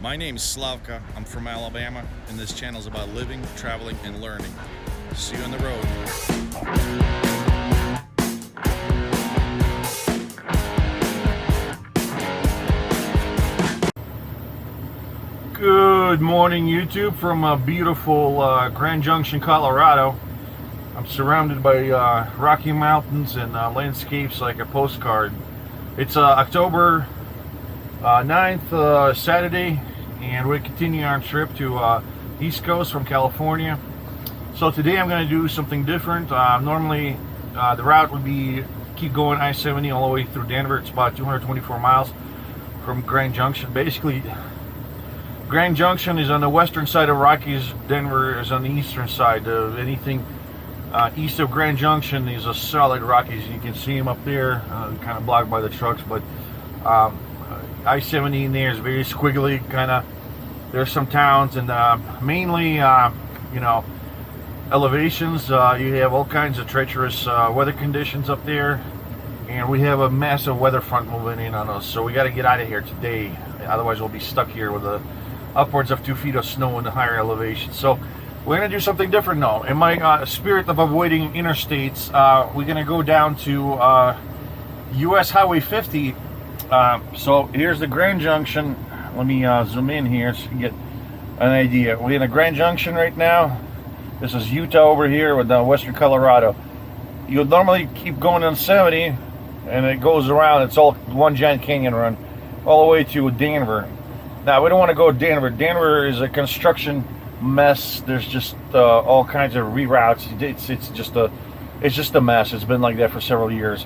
My name is Slavka, I'm from Alabama, and this channel is about living, traveling, and learning. See you on the road. Good morning, YouTube, from beautiful Grand Junction, Colorado. I'm surrounded by Rocky Mountains and landscapes like a postcard. It's October 9th, Saturday, and we're continuing our trip to East Coast from California. So today I'm going to do something different. Normally the route would be keep going I-70 all the way through Denver. It's about 224 miles from Grand Junction. Basically, Grand Junction is on the western side of Rockies. Denver is on the eastern side. Anything east of Grand Junction is a solid Rockies. You can see them up there, kind of blocked by the trucks, but I-70 in there is very squiggly, kind of. There's some towns, and mainly, you know, elevations. You have all kinds of treacherous weather conditions up there, and we have a massive weather front moving in on us, so we got to get out of here today. Otherwise, we'll be stuck here with upwards of 2 feet of snow in the higher elevation. So we're going to do something different now. In my spirit of avoiding interstates, we're going to go down to US Highway 50. So here's the Grand Junction. Let me zoom in here so you can get an idea. We're in a Grand Junction right now. This is Utah over here with western Colorado. You would normally keep going on 70, and it goes around. It's all one giant canyon run all the way to Denver. Now we don't want to go to Denver. Denver is a construction mess. There's just all kinds of reroutes. It's just a mess. It's been like that for several years.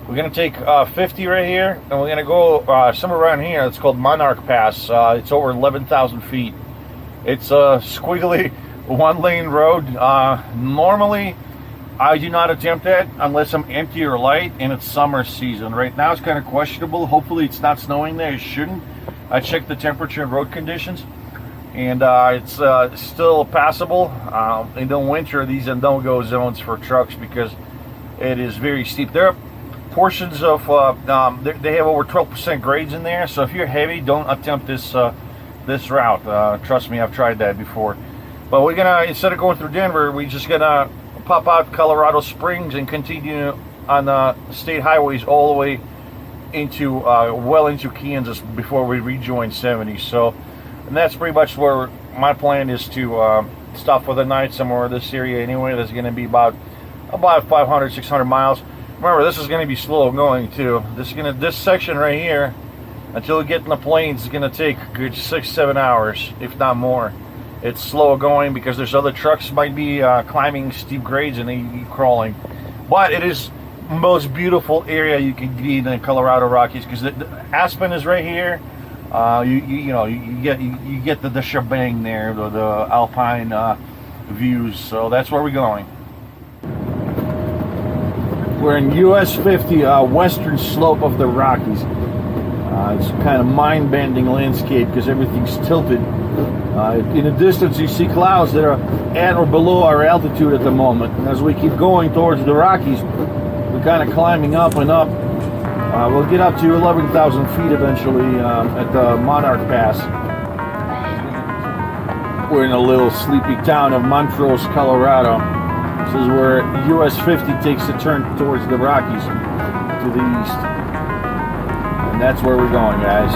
We're gonna take 50 right here, and we're gonna go somewhere around here. It's called Monarch Pass. It's over 11,000 feet. It's a squiggly one-lane road. Normally, I do not attempt that unless I'm empty or light, and it's summer season. Right now, it's kind of questionable. Hopefully, it's not snowing there. It shouldn't. I checked the temperature and road conditions, and it's still passable. In the winter, these are no-go zones for trucks because it is very steep. There are portions of they have over 12% grades in there, so if you're heavy, don't attempt this this route. Trust me, I've tried that before. But we're gonna, instead of going through Denver, we're just gonna pop out Colorado Springs and continue on state highways all the way into well into Kansas before we rejoin 70. So, and that's pretty much where my plan is to stop for the night somewhere in this area anyway. That's going to be about 500, 600 miles. Remember, this is going to be slow going too. This section right here, until we get in the plains, is going to take a good 6-7 hours, if not more. It's slow going because there's other trucks might be climbing steep grades and they be crawling. But it is the most beautiful area you can be in the Colorado Rockies because the Aspen is right here. You get the shebang there, the alpine views. So that's where we're going. We're in US50, western slope of the Rockies. It's kind of mind-bending landscape because everything's tilted. In the distance, you see clouds that are at or below our altitude at the moment. And as we keep going towards the Rockies, we're kind of climbing up and up. We'll get up to 11,000 feet eventually at the Monarch Pass. We're in a little sleepy town of Montrose, Colorado. This is where US50 takes a turn towards the Rockies to the east. And that's where we're going, guys.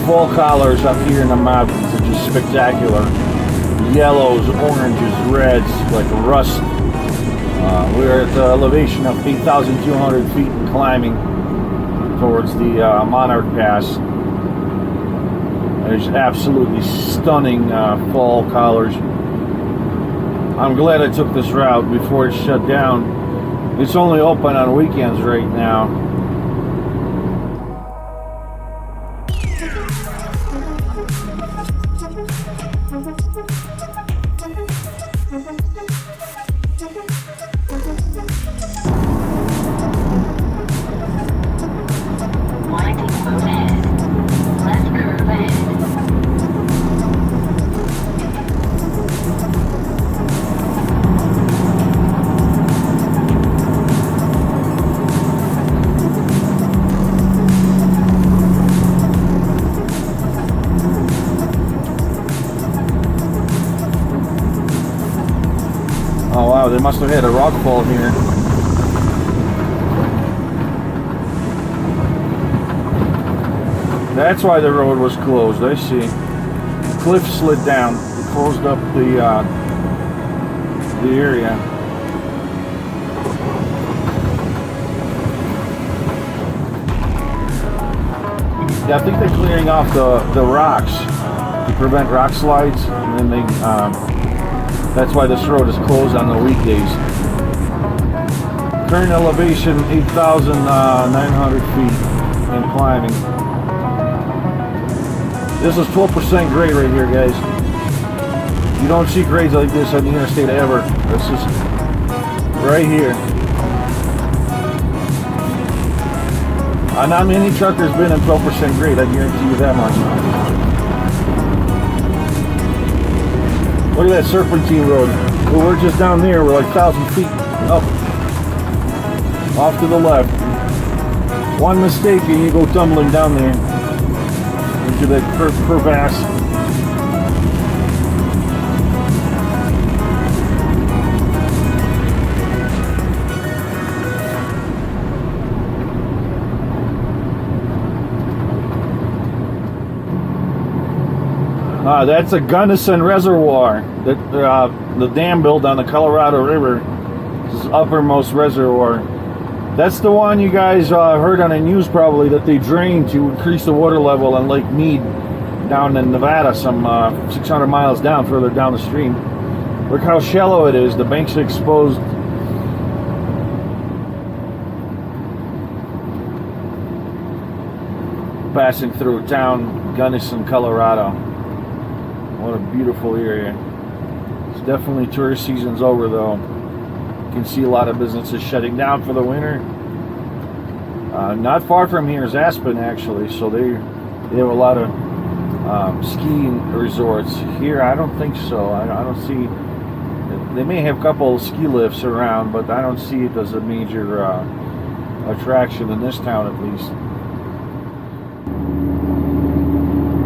fall colors up here in the mountains are just spectacular. Yellows, oranges, reds, like rust. We're at the elevation of 8,200 feet and climbing towards the Monarch Pass. There's absolutely stunning fall colors. I'm glad I took this route before it shut down. It's only open on weekends right now. Oh wow, they must have had a rock fall here. That's why the road was closed, I see. The cliff slid down, it closed up the area. Yeah, I think they're clearing off the rocks to prevent rock slides, and then they that's why this road is closed on the weekdays. Current elevation 8,900 feet and climbing. This is 12% grade right here, guys. You don't see grades like this on the interstate ever. This is right here. Not many truckers been in 12% grade, I guarantee you that much. Look at that serpentine road. Well, we're just down there. We're like 1,000 feet up. Off to the left. One mistake and you go tumbling down there into that crevasse. That's a Gunnison Reservoir, the dam built on the Colorado River. This is uppermost reservoir. That's the one you guys heard on the news probably, that they drained to increase the water level on Lake Mead down in Nevada, some 600 miles down, further down the stream. Look how shallow it is. The banks are exposed. Passing through town, Gunnison, Colorado. What a beautiful area. It's definitely tourist season's over though. You can see a lot of businesses shutting down for the winter. Not far from here is Aspen actually, so they have a lot of skiing resorts. Here I don't think so. I don't see, they may have a couple of ski lifts around, but I don't see it as a major attraction in this town at least.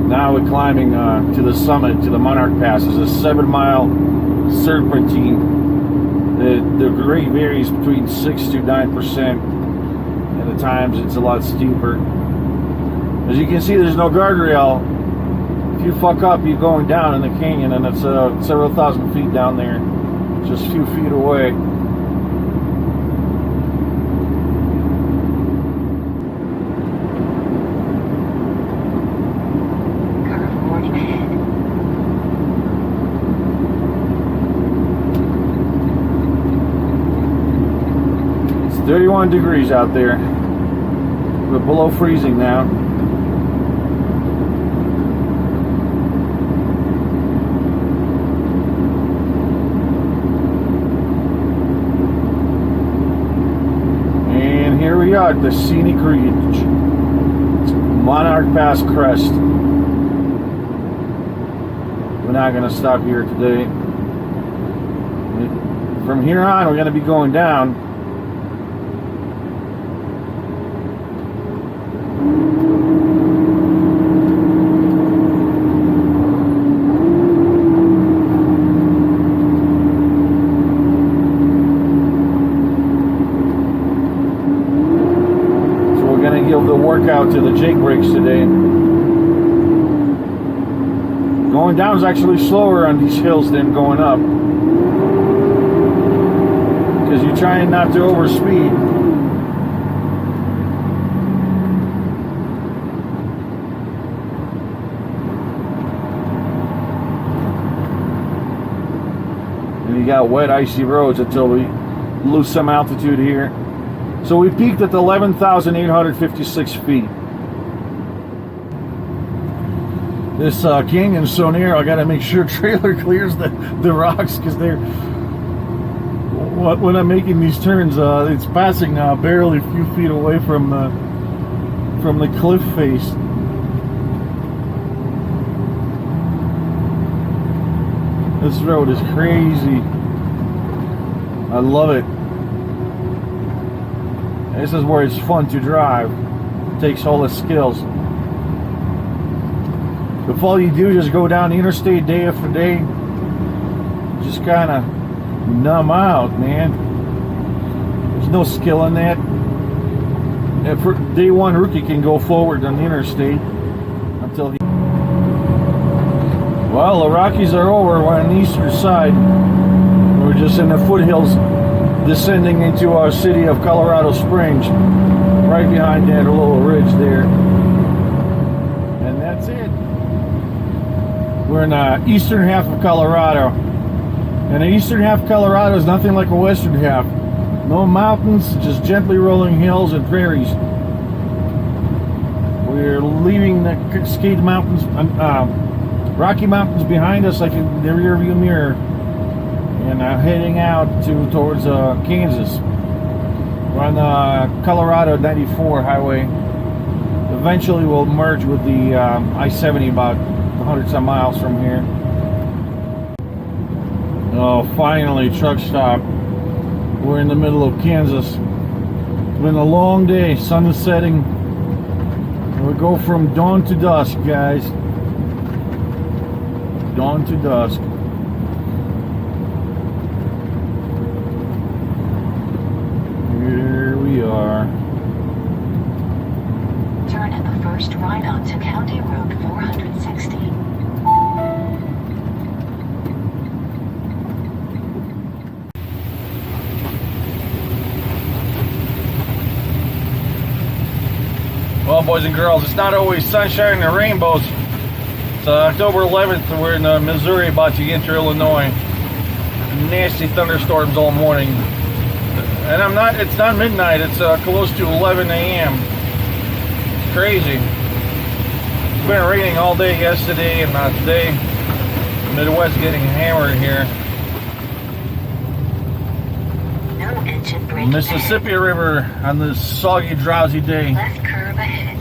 Now we're climbing to the summit, to the Monarch Pass. It's a 7-mile serpentine. The grade varies between 6 to 9%. And at times it's a lot steeper. As you can see, there's no guardrail. If you fuck up, you're going down in the canyon, and it's several thousand feet down there, just a few feet away. It's 31 degrees out there. We're below freezing now. Here we are at the scenic ridge, Monarch Pass crest. We're not going to stop here today. From here on, we're going to be going down. Give the workout to the Jake brakes today. Going down is actually slower on these hills than going up, because you're trying not to overspeed. And you got wet, icy roads until we lose some altitude here. So we peaked at 11,856 feet. This canyon's so narrow, I gotta make sure trailer clears the rocks, because they're, when I'm making these turns, it's passing barely a few feet away from the cliff face. This road is crazy. I love it. This is where it's fun to drive. It takes all the skills. If all you do is just go down the interstate day after day, just kind of numb out, man. There's no skill in that. For day one, rookie can go forward on the interstate until he... Well, the Rockies are over. We're on the eastern side. We're just in the foothills, descending into our city of Colorado Springs, right behind that little ridge there. And that's it. We're in the eastern half of Colorado. And the eastern half of Colorado is nothing like the western half. No mountains, just gently rolling hills and prairies. We're leaving the Cascade Mountains, Rocky Mountains behind us like in the rearview mirror. And heading out towards Kansas. We're on the Colorado 94 highway. Eventually we'll merge with the I-70 about 100 some miles from here. Oh, finally, truck stop. We're in the middle of Kansas. It's been a long day, sun is setting. We go from dawn to dusk, guys. Dawn to dusk. Here we are. Turn at the first right onto County Road 460. Well, boys and girls, it's not always sunshine and rainbows. It's October 11th, and we're in Missouri, about to enter Illinois. Nasty thunderstorms all morning. And it's not midnight, it's close to 11 a.m. It's crazy. It's been raining all day yesterday and today. The Midwest getting hammered here. No engine brake. Mississippi River on this soggy, drowsy day. Left curve ahead.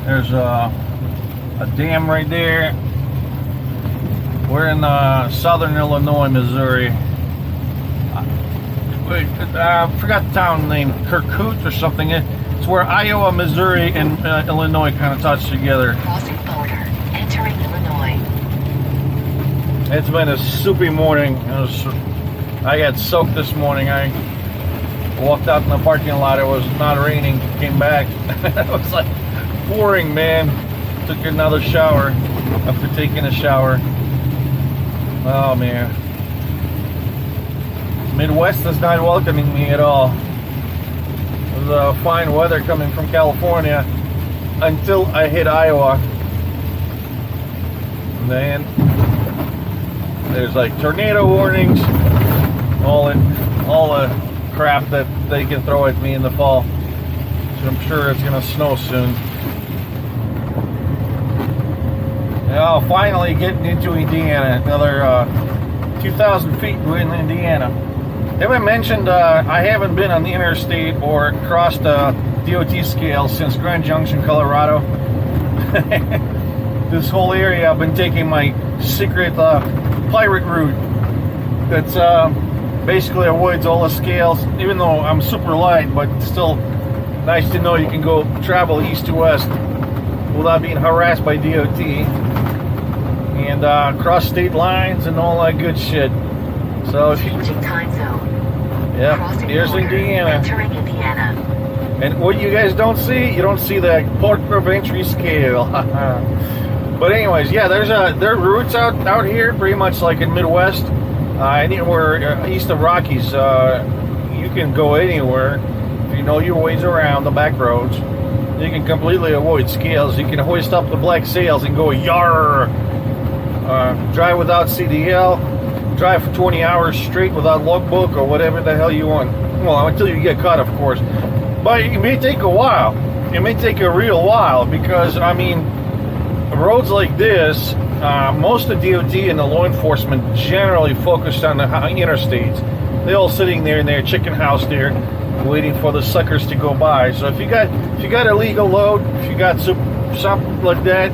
There's a dam right there. We're in southern Illinois, Missouri. I forgot the town name, Kirkwood or something. It's where Iowa, Missouri, and Illinois kind of touch together. Crossing border, entering Illinois. It's been a soupy morning. I got soaked this morning. I walked out in the parking lot. It was not raining. Came back. It was like pouring, man. Took another shower after taking a shower. Oh, man. Midwest is not welcoming me at all. There's fine weather coming from California until I hit Iowa. And then there's like tornado warnings, all the crap that they can throw at me in the fall. So I'm sure it's gonna snow soon. Now finally getting into Indiana, another 2,000 feet we're in Indiana. Haven't mentioned I haven't been on the interstate or crossed the DOT scale since Grand Junction, Colorado. This whole area I've been taking my secret pirate route. That's basically avoids all the scales, even though I'm super light, but still nice to know you can go travel east to west without being harassed by DOT and cross state lines and all that good shit. So Changing time zone. yeah, Crossing here's border, Indiana. entering Indiana. And what you guys don't see, you don't see the port of entry scale. But anyways, yeah, there are routes out here, pretty much like in Midwest, anywhere east of Rockies. You can go anywhere if you know your ways around the back roads. You can completely avoid scales. You can hoist up the black sails and go yar. Drive without CDL. Drive for 20 hours straight without logbook or whatever the hell you want. Well, until you get caught, of course. But it may take a while. It may take a real while because, I mean, roads like this, most of DOT and the law enforcement generally focused on the interstates. They're all sitting there in their chicken house there, waiting for the suckers to go by. So if you got a legal load, if you got something like that,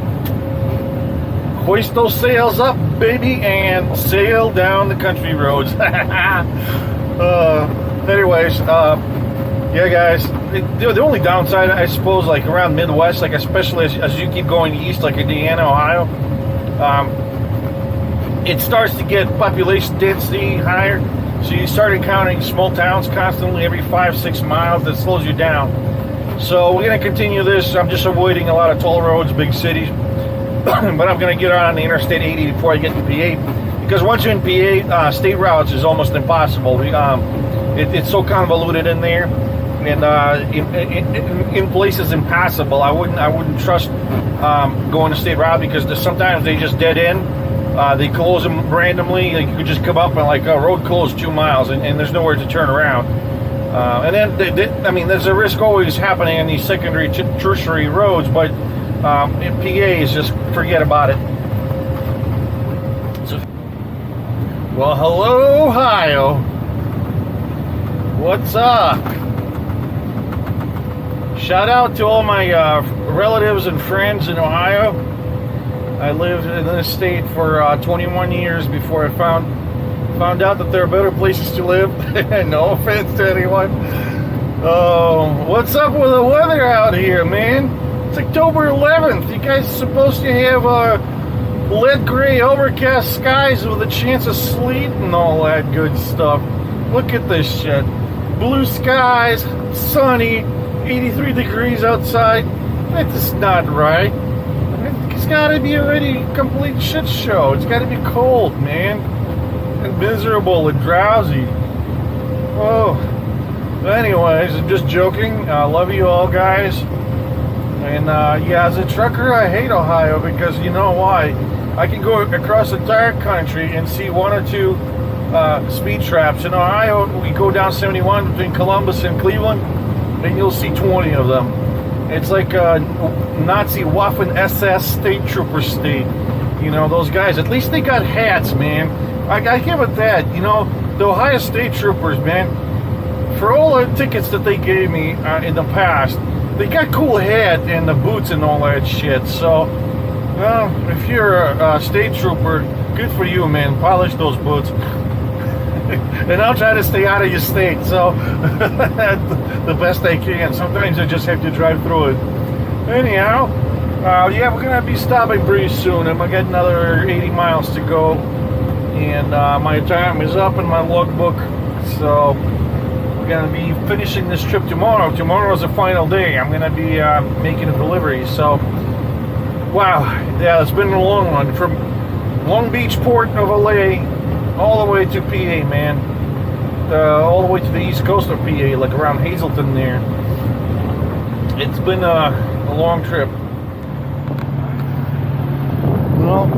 hoist those sails up, baby, and sail down the country roads. Anyways, yeah, guys, the only downside, I suppose, like around Midwest, like especially as you keep going east, like Indiana, Ohio, it starts to get population density higher. So you start encountering small towns constantly every 5-6 miles. That slows you down. So we're going to continue this. I'm just avoiding a lot of toll roads, big cities. But I'm going to get on the Interstate 80 before I get to PA. Because once you're in PA, state routes is almost impossible. It's so convoluted in there. And in places impassable. I wouldn't trust going to state route because sometimes they just dead end. They close them randomly. Like you could just come up and like a road closed 2 miles and there's nowhere to turn around. And then I mean, there's a risk always happening on these secondary, tertiary roads, but in PA is just forget about it. So, well, hello, Ohio. What's up? Shout out to all my relatives and friends in Ohio. I lived in this state for 21 years before I found out that there are better places to live. No offense to anyone. Oh, what's up with the weather out here, man? It's October 11th. You guys are supposed to have lead gray overcast skies with a chance of sleet and all that good stuff. Look at this shit. Blue skies, sunny, 83 degrees outside. That's not right. It's got to be a really complete shit show. It's got to be cold, man. And miserable and drowsy. Oh. Anyways, I'm just joking. I love you all, guys. And yeah, as a trucker, I hate Ohio because you know why? I can go across the entire country and see one or two speed traps. In Ohio, we go down 71 between Columbus and Cleveland, and you'll see 20 of them. It's like a Nazi Waffen-SS state trooper state. You know, those guys, at least they got hats, man. I give it that. You know, the Ohio State Troopers, man, for all the tickets that they gave me in the past, they got cool hat and the boots and all that shit. So, well, if you're a state trooper, good for you, man. Polish those boots. And I'll try to stay out of your state, so the best I can. Sometimes I just have to drive through it. Anyhow, yeah, we're going to be stopping pretty soon. I'm going to get another 80 miles to go. And my time is up in my logbook. So we're going to be finishing this trip tomorrow. Tomorrow is the final day. I'm going to be making a delivery. So, wow. Yeah, it's been a long one. From Long Beach port of LA all the way to PA, man. All the way to the east coast of PA, like around Hazleton there. It's been a long trip. Well,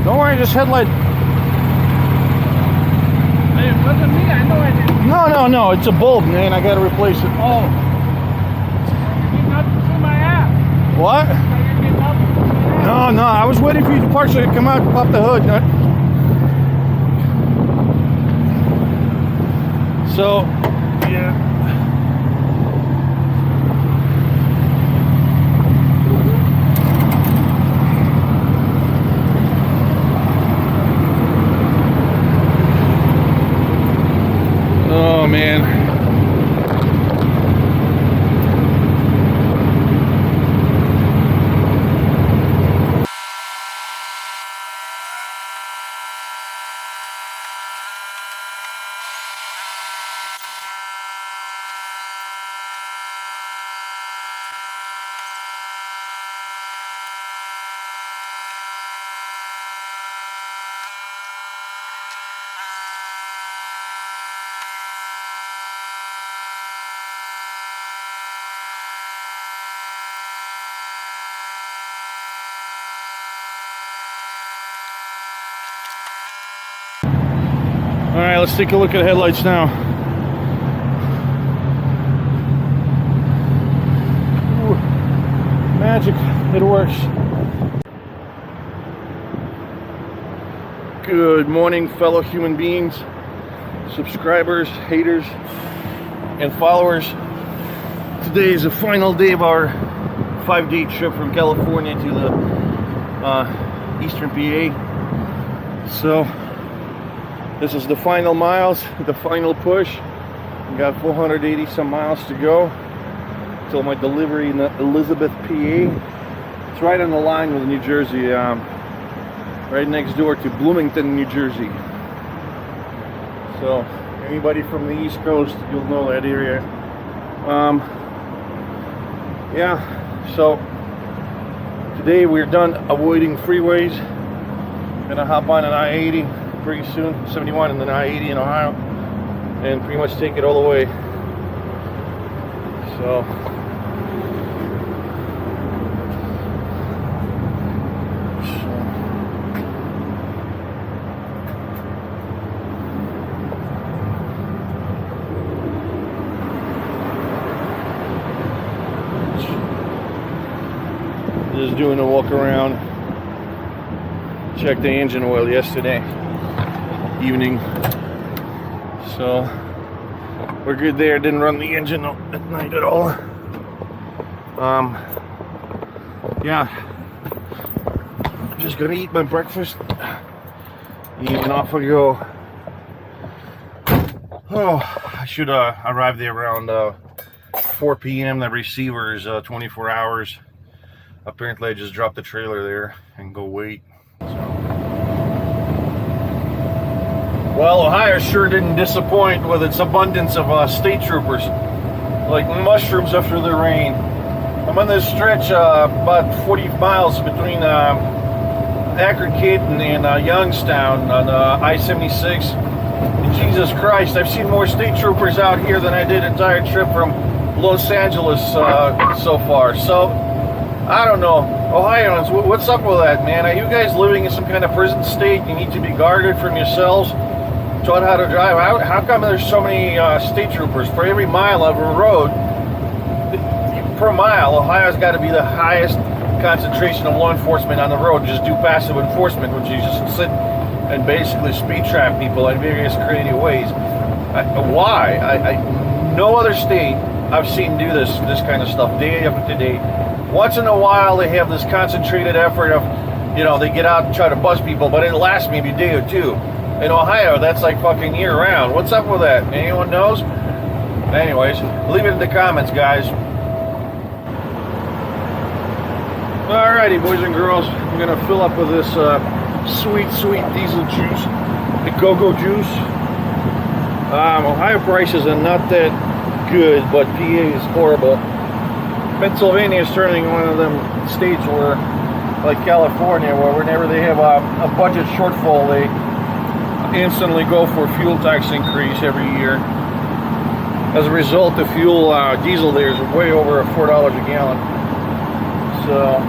don't worry, just headlight. Hey, it wasn't me, I know I didn't. No, it's a bulb, man. I gotta replace it. Oh. You're getting up to my ass. What? You're getting up to my ass. No, I was waiting for you to park so you could come out and pop the hood. So, yeah. Oh, man. All right, let's take a look at the headlights now. Ooh, magic, it works. Good morning, fellow human beings, subscribers, haters, and followers. Today is the final day of our 5-day trip from California to the Eastern PA. So this is the final miles, the final push. We got 480 some miles to go till my delivery in Elizabeth, PA. It's right on the line with New Jersey, right next door to Bloomington, New Jersey. So anybody from the East Coast, you'll know that area. Yeah, so today we're done avoiding freeways. Gonna hop on an I-80 pretty soon, 71 and then I-80 in Ohio, and pretty much take it all the way. So just doing a walk around. Checked the engine oil yesterday evening, so we're good there. Didn't run the engine at night at all. Yeah, I'm just gonna eat my breakfast and off I go. Oh, I should arrive there around 4 p.m. The receiver is 24 hours. Apparently I just dropped the trailer there and go wait. Well, Ohio sure didn't disappoint with its abundance of state troopers, like mushrooms after the rain. I'm on this stretch about 40 miles between Akron Keaton and Youngstown on I-76. And Jesus Christ, I've seen more state troopers out here than I did entire trip from Los Angeles so far. So I don't know. Ohioans, what's up with that, man? Are you guys living in some kind of prison state? You need to be guarded from yourselves, taught how to drive. How come there's so many state troopers for every mile of a road? Per mile, Ohio's got to be the highest concentration of law enforcement on the road. Just do passive enforcement, which is just sit and basically speed trap people in various creative ways. Why? No other state I've seen do this kind of stuff day after day. Once in a while, they have this concentrated effort of, you know, they get out and try to bust people, but it lasts maybe a day or two. In Ohio, that's like fucking year round. What's up with that? Anyone knows? Anyways, leave it in the comments, guys. Alrighty, boys and girls, I'm gonna fill up with this sweet diesel juice, the go-go juice. Ohio prices are not that good, but PA is horrible. Pennsylvania is turning one of them states where, like California, where whenever they have a budget shortfall, they instantly go for fuel tax increase every year. As a result, the fuel diesel there is way over $4 a gallon. So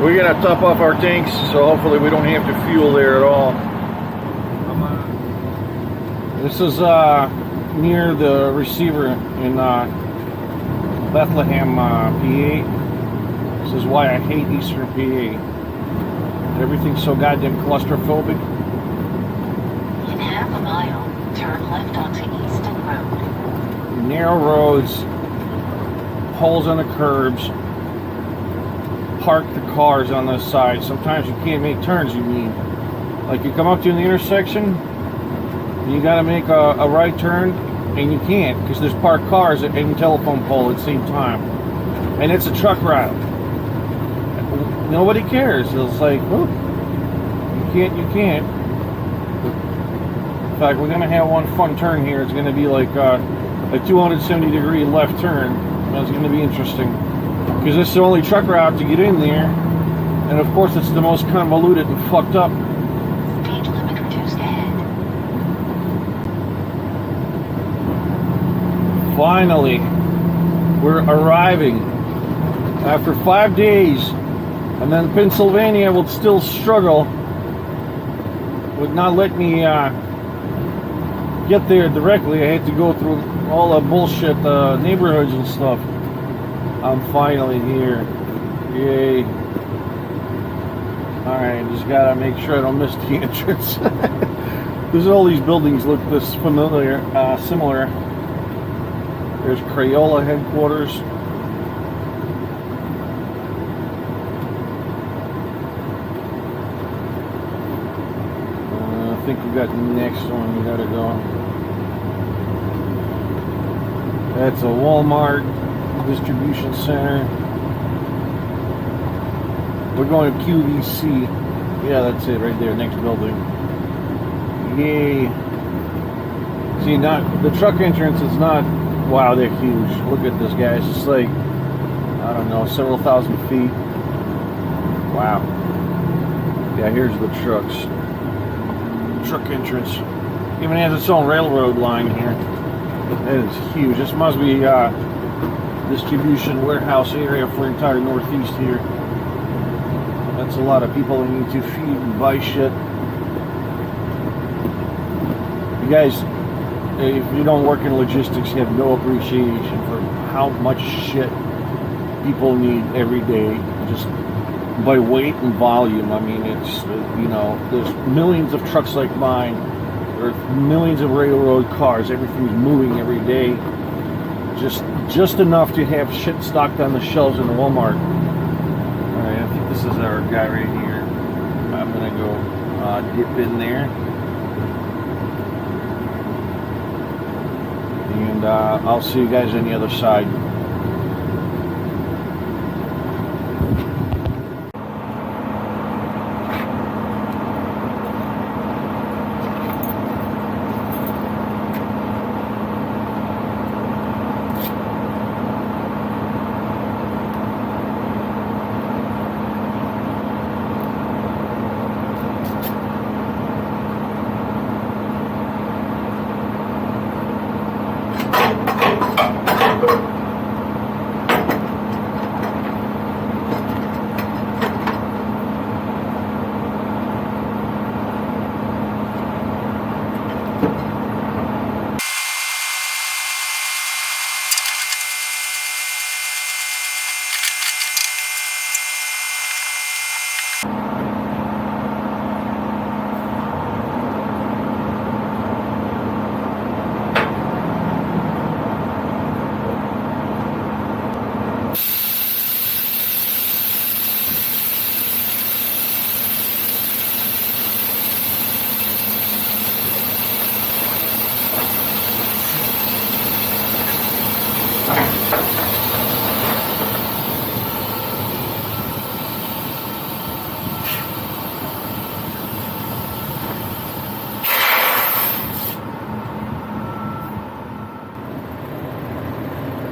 we're gonna top off our tanks, so hopefully we don't have to fuel there at all. This is near the receiver in Bethlehem, PA. This is why I hate Eastern PA. Everything's so goddamn claustrophobic. In half a mile, turn left onto Easton Road. Narrow roads, holes on the curbs, park the cars on the side. Sometimes you can't make turns you need. Like you come up to the intersection, you gotta make a right turn, and you can't because there's parked cars and a telephone pole at the same time, and it's a truck route. Nobody cares. It's like, oh, you can't. In fact, we're gonna have one fun turn here. It's gonna be like a 270-degree left turn. That's gonna be interesting because this is the only truck route to get in there, and of course it's the most convoluted and fucked up. Speed limit reduced ahead. Finally, we're arriving after 5 days, and then Pennsylvania will still struggle with not letting me get there directly, I had to go through all the bullshit neighborhoods and stuff. I'm finally here. Yay. Alright, just gotta make sure I don't miss the entrance. Because all these buildings look this familiar, similar. There's Crayola headquarters. I think we got the next one we gotta go. That's a Walmart distribution center. We're going to QVC. Yeah, that's it right there, next building. Yay. See, not the truck entrance is not, wow, they're huge. Look at this, guys. It's like, I don't know, several thousand feet. Wow. Yeah, here's the trucks. Truck entrance. Even has its own railroad line here. That is huge. This must be distribution warehouse area for entire Northeast here. That's a lot of people that need to feed and buy shit. You guys, if you don't work in logistics, you have no appreciation for how much shit people need every day, just by weight and volume. I mean, it's, you know, there's millions of trucks like mine, there's millions of railroad cars, everything's moving every day, just enough to have shit stocked on the shelves in the Walmart. Alright, I think this is our guy right here. I'm gonna go dip in there, and I'll see you guys on the other side.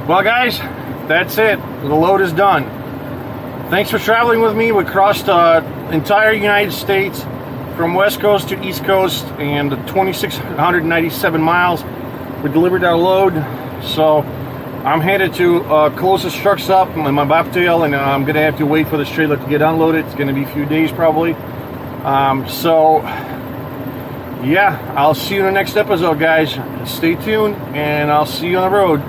Well, guys, that's it. The load is done. Thanks for traveling with me. We crossed the entire United States from West Coast to East Coast, and 2,697 miles. We delivered our load, so I'm headed to close this trucks up in my bobtail, and I'm gonna have to wait for this trailer to get unloaded. It's gonna be a few days probably. So yeah, I'll see you in the next episode, guys. Stay tuned, and I'll see you on the road.